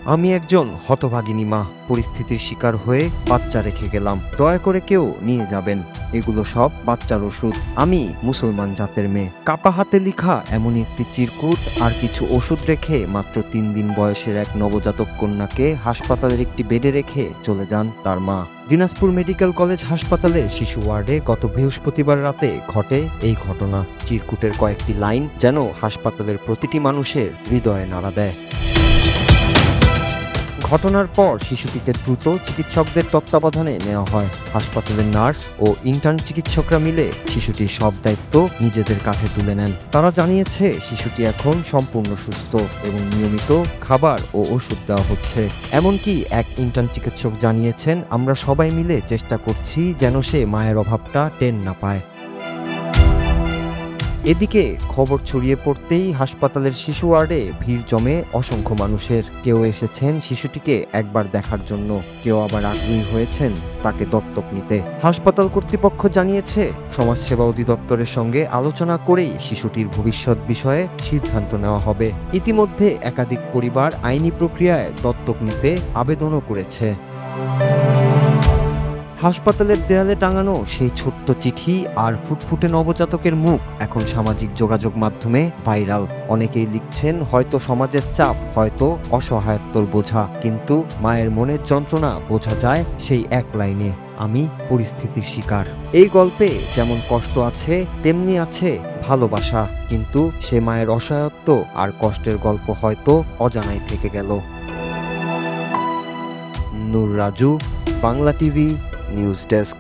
আমি একজন হতভাগিনী মা, পরিস্থিতির শিকার হয়ে বাচ্চা রেখে গেলাম। দয়া করে কেউ নিয়ে যাবেন, এগুলো সব বাচ্চার ওষুধ। আমি মুসলমান জাতের মেয়ে। কাপা হাতে লিখা এমনই একটি চিরকুট আর কিছু ওষুধ রেখে মাত্র 3 দিন বয়সের এক নবজাতক কন্যাকে হাসপাতালের একটি বেডে রেখে চলে যান তার মা। দিনাজপুর মেডিকেল কলেজ হাসপাতালের শিশু ওয়ার্ডে গত বৃহস্পতিবার রাতে ঘটে এই ঘটনা। চিরকুটের কয়েকটি লাইন যেন হাসপাতালের প্রতিটি মানুষের হৃদয়ে নাড়া দেয়। ঘটনার পর শিশুটিকে দ্রুত চিকিৎসকদের তত্ত্বাবধানে নেওয়া হয়। হাসপাতালের নার্স ও ইন্টার্ন চিকিৎসকরা মিলে শিশুটির সব দায়িত্ব নিজেদের কাঁধে তুলে নেন। তারা জানিয়েছে শিশুটি এখন সম্পূর্ণ সুস্থ এবং নিয়মিত খাবার ও ওষুধ দেওয়া হচ্ছে। এমনকি এক ইন্টার্ন চিকিৎসক জানিয়েছেন, আমরা সবাই মিলে চেষ্টা করছি যেন সে মায়ের অভাবটা টের না পায়। এদিকে খবর ছড়িয়ে পড়তেই হাসপাতালের শিশু ওয়ার্ডে ভিড় জমে অসংখ্য মানুষের। কেউ এসেছেন শিশুটিকে একবার দেখার জন্য, কেউ আবার আগ্রহী হয়েছেন তাকে দত্তক নিতে। হাসপাতাল কর্তৃপক্ষ জানিয়েছে, সমাজসেবা অধিদপ্তরের সঙ্গে আলোচনা করেই শিশুটির ভবিষ্যৎ বিষয়ে সিদ্ধান্ত নেওয়া হবে। ইতিমধ্যে একাধিক পরিবার আইনি প্রক্রিয়ায় দত্তক নিতে আবেদনও করেছে। হাসপাতালের দেয়ালে টাঙানো সেই ছোট্ট চিঠি আর ফুটফুটে নবজাতকের মুখ এখন সামাজিক যোগাযোগ মাধ্যমে ভাইরাল। অনেকেই লিখছেন, হয়তো সমাজের চাপ, হয়তো অসহায়ত্বর বোঝা, কিন্তু মায়ের মনের যন্ত্রণা বোঝা যায় সেই এক লাইনে, আমি পরিস্থিতির শিকার। এই গল্পে যেমন কষ্ট আছে তেমনি আছে ভালোবাসা, কিন্তু সে মায়ের অসহায়ত্ব আর কষ্টের গল্প হয়তো অজানাই থেকে গেল। Nur Raju, Bangla TV news desk.